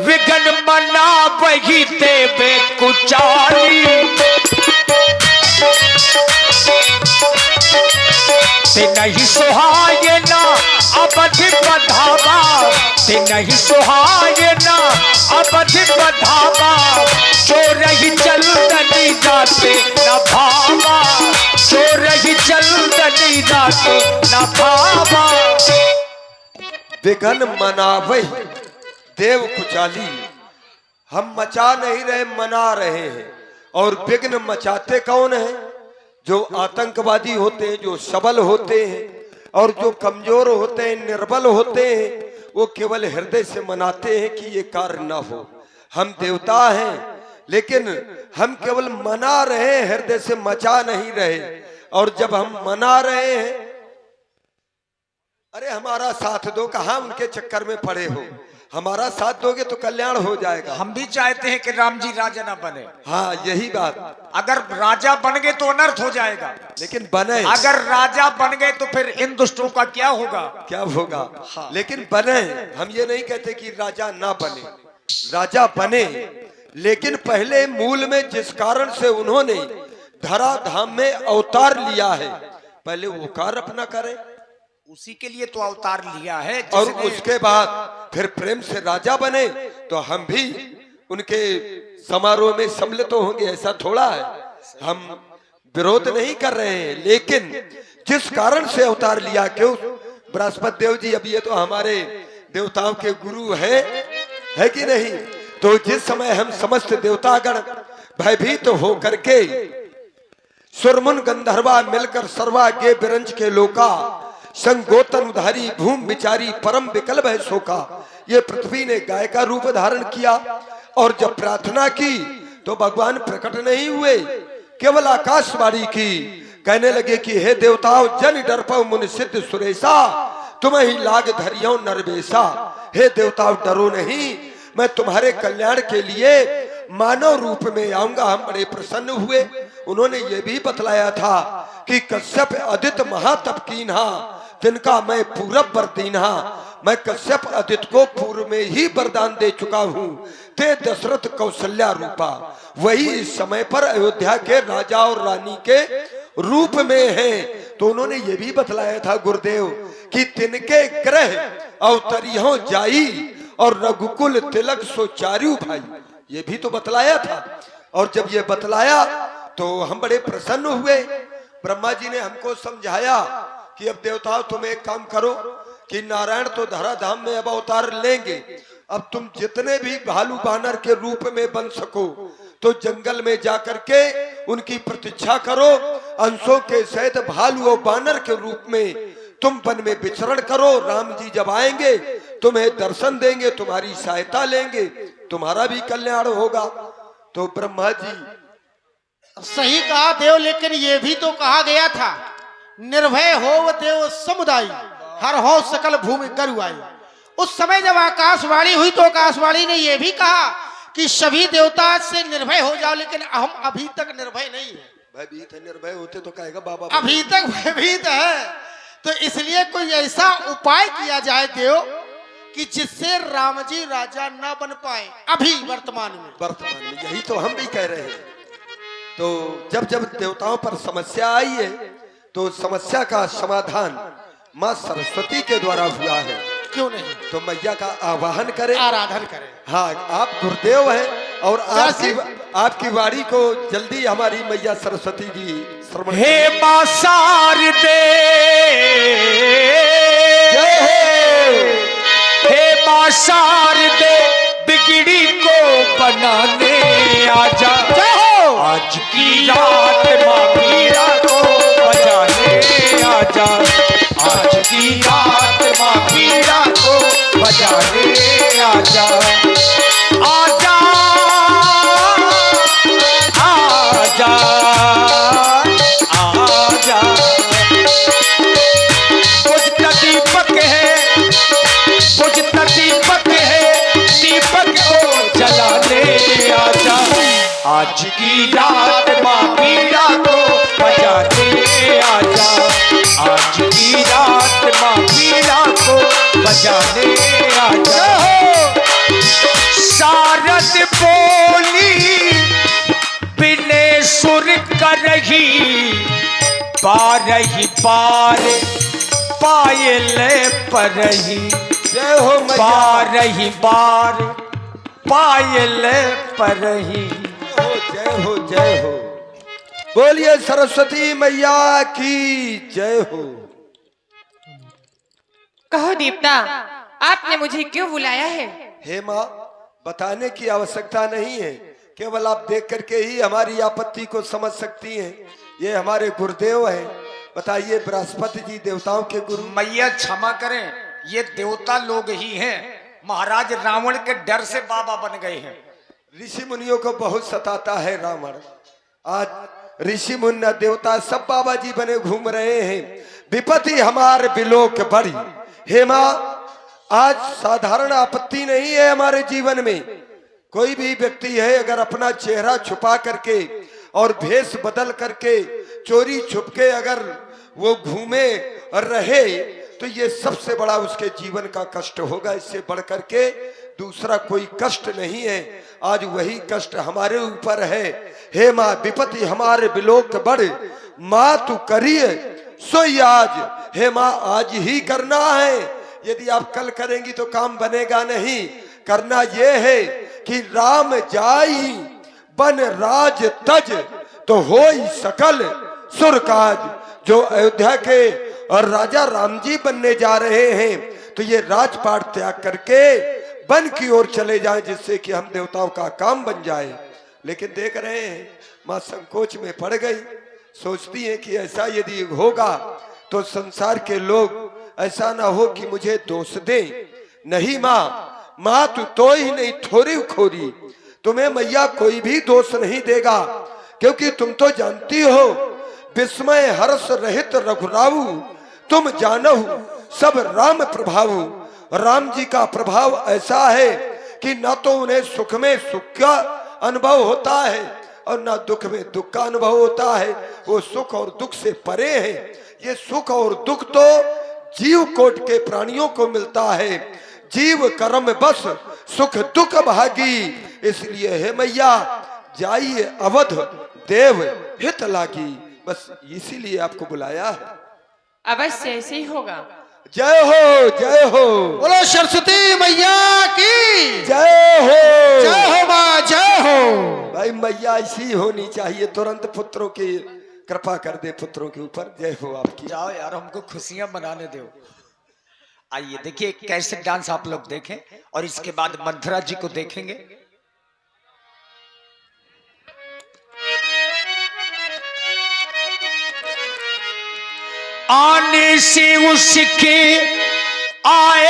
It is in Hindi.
विघन मना वही देवे कुचाली। ते नहीं सुहाये ना अवधि बधावा, ते नहीं सुहाये ना अवधि बधावा। चोर ही चलदनी जाते न भावा, चोर ही चलदनी जाते न भावा। विघन मनावही देव कुचाली। हम मचा नहीं रहे, मना रहे हैं। और विघ्न मचाते कौन है? जो आतंकवादी होते हैं, जो सबल होते हैं, और जो कमजोर होते हैं, निर्बल होते हैं, वो केवल हृदय से मनाते हैं कि ये कार्य ना हो। हम देवता हैं, लेकिन हम केवल मना रहे हैं, हृदय से मचा नहीं रहे। और जब हम मना रहे हैं, अरे हमारा साथ दो, कहाँ उनके चक्कर में पड़े हो, हमारा साथ दोगे तो कल्याण हो जाएगा। हम भी चाहते हैं कि राम जी राजा ना बने। हाँ, यही बात। अगर राजा बन गए तो अनर्थ हो जाएगा, लेकिन बने। अगर राजा बन गए तो फिर इन दुष्टों का क्या होगा? क्या होगा? हाँ। लेकिन बने। हम ये नहीं कहते कि राजा ना बने, राजा बने, लेकिन पहले मूल में जिस कारण से उन्होंने धरा धाम में अवतार लिया है, पहले वो कार्य अपना करें। उसी के लिए तो अवतार लिया है। और उसके बाद फिर प्रेम से राजा बने तो हम भी उनके समारोह में सम्मिलित होंगे, ऐसा थोड़ा है। हम विरोध नहीं कर रहे हैं, लेकिन जिस कारण से अवतार लिया, क्यों बृहस्पति देव जी अब ये तो हमारे देवताओं के गुरु है कि नहीं? तो जिस समय हम समस्त देवतागण भयभीत हो करके सुरमुन गंधर्वा मिलकर सर्वा गे बिरंज के लोका संगोतन उधारी भूम बिचारी परम विकल्प है शोका। ये पृथ्वी ने गाय का रूप धारण किया और जब प्रार्थना की तो भगवान प्रकट नहीं हुए, केवल आकाशवाणी की। कहने लगे कि हे देवताओं, जन डरपो मुनि सिद्ध सुरेशा, तुम्हें ही लाग धरियो नरवेशा। हे देवताओं, डरो नहीं, मैं तुम्हारे कल्याण के लिए मानव रूप में आऊंगा। हम बड़े प्रसन्न हुए। उन्होंने ये भी बतलाया था कि कश्यप अदित महातप कीन्हा, तिनका मैं पूरब वर दीन्हा। मैं कश्यप अदित को पूर्व में ही वरदान दे चुका हूँ। ते दशरथ कौशल्या रूपा, वही इस समय पर अयोध्या के राजा और रानी के रूप में हैं। तो उन्होंने ये भी बतलाया था गुरुदेव कि तिनके ग्रह अवतरियों जाई और रघुकुल तिलक सो चारु भाई, ये भी तो बतलाया था। और जब ये बतलाया तो हम बड़े प्रसन्न हुए। ब्रह्मा जी ने हमको समझाया कि अब देवताओं तुम एक काम करो कि नारायण तो धराधाम में अब अवतार लेंगे, अब तुम जितने भी भालू बानर के रूप में बन सको तो जंगल में जाकर के उनकी प्रतीक्षा करो। अंशों के सहित भालू और बानर के रूप में तुम वन में विचरण करो। राम जी जब आएंगे तुम्हें दर्शन देंगे, तुम्हारी सहायता लेंगे, तुम्हारा भी कल्याण होगा। तो ब्रह्मा जी सही कहा देव, लेकिन ये भी तो कहा गया था, निर्भय हो देव समुदाय, हर हो सकल भूमि गरुआई। उस समय जब आकाशवाणी हुई तो आकाशवाणी ने यह भी कहा कि सभी देवता से निर्भय हो जाओ, लेकिन हम अभी तक निर्भय नहीं है। भयभीत है, निर्भय होते तो कहेगा बाबा अभी तक भयभीत है। तो इसलिए कोई ऐसा उपाय किया जाए देव कि जिससे राम जी राजा ना बन पाए अभी वर्तमान में। यही तो हम भी कह रहे हैं। तो जब जब देवताओं पर समस्या आई है तो समस्या का समाधान माँ सरस्वती के द्वारा हुआ है। क्यों नहीं? तो मैया का आवाहन करें, आराधन करें। हाँ, आप गुरुदेव हैं और आपकी वाणी को जल्दी हमारी मैया सरस्वती जी श्रवण। हे मां शारदे, हे मां शारदे, बिगड़ी को बनाने आजा। आज की रात मां पीड़ा को बजाने आजा। आज की रात मां पीड़ा को बजाने आजा। आजा आजा आजा। बुझता दीपक है, बुझता दीपक है, दीपक को जलाने आजा। आज की रात मां पीड़ा को बजाने आजा। आज की रात मां पीड़ा को बजाने आजा। सुर करही बारही बार पायल परही। जय हो मैया, बारही बार पायल परही। जय हो जय हो। बोलिए सरस्वती मैया की जय हो। कहो देवता, आपने मुझे क्यों बुलाया है? हे माँ, बताने की आवश्यकता नहीं है, केवल आप देख करके ही हमारी आपत्ति को समझ सकती हैं। ये हमारे गुरुदेव हैं। बताइए, बृहस्पति जी देवताओं के गुरु। मैया क्षमा करें, ये देवता लोग ही हैं। महाराज रावण के डर से बाबा बन गए हैं। ऋषि मुनियों को बहुत सताता है रावण। आज ऋषि मुनि देवता सब बाबा जी बने घूम रहे हैं। विपत्ति हमारे बिलोक बड़ी। हे माँ, आज साधारण आपत्ति नहीं है हमारे जीवन में। कोई भी व्यक्ति है अगर अपना चेहरा छुपा करके और भेष बदल करके चोरी छुपके अगर वो घूमे और रहे तो ये सबसे बड़ा उसके जीवन का कष्ट होगा। इससे बढ़ करके दूसरा कोई कष्ट नहीं है। आज वही कष्ट हमारे ऊपर है। हे माँ, विपत्ति हमारे बिलोक बढ़, माँ तू करिए सोई आज। हे माँ, आज ही करना है। यदि आप कल करेंगी तो काम बनेगा नहीं। करना यह है कि राम जाई बन राज तज, तो होई सकल सुर काज। जो अयोध्या के और राजा राम जी बनने जा रहे हैं तो ये राजपाट त्याग करके वन की ओर चले जाएं, जिससे कि हम देवताओं का काम बन जाए। लेकिन देख रहे हैं माँ संकोच में पड़ गई। सोचती है कि ऐसा यदि होगा तो संसार के लोग ऐसा ना हो कि मुझे दोष दें। नहीं माँ, माँ तू तो ही नहीं थोड़ी खोरी, तुम्हें मैया कोई भी दोष नहीं देगा, क्योंकि तुम तो जानती हो विस्मय हर्ष रहित रघुराऊ, तुम जानहु सब राम प्रभाव। राम जी का प्रभाव ऐसा है कि न तो उन्हें सुख में सुख का अनुभव होता है और न दुख में दुख का अनुभव होता है। वो सुख और दुख से परे हैं। ये सुख और दुख तो जीव कोट के प्राणियों को मिलता है। जीव कर्म बस सुख दुख भागी। इसलिए हे मैया, जाइए अवध देव हित लागी। बस इसीलिए आपको बुलाया है। अवश्य ऐसे ही होगा। जय हो जय हो। बोलो सरस्वती मैया की जय हो। जय हो माँ, जय हो। भाई मैया ऐसी होनी चाहिए, तुरंत पुत्रों की कृपा कर दे, पुत्रों के ऊपर। जय हो आपकी। जाओ यार, हमको खुशियां मनाने दो। आइए देखिए कैसे डांस आप लोग देखें और इसके बाद मंथरा जी को देखेंगे। आने से उसके आए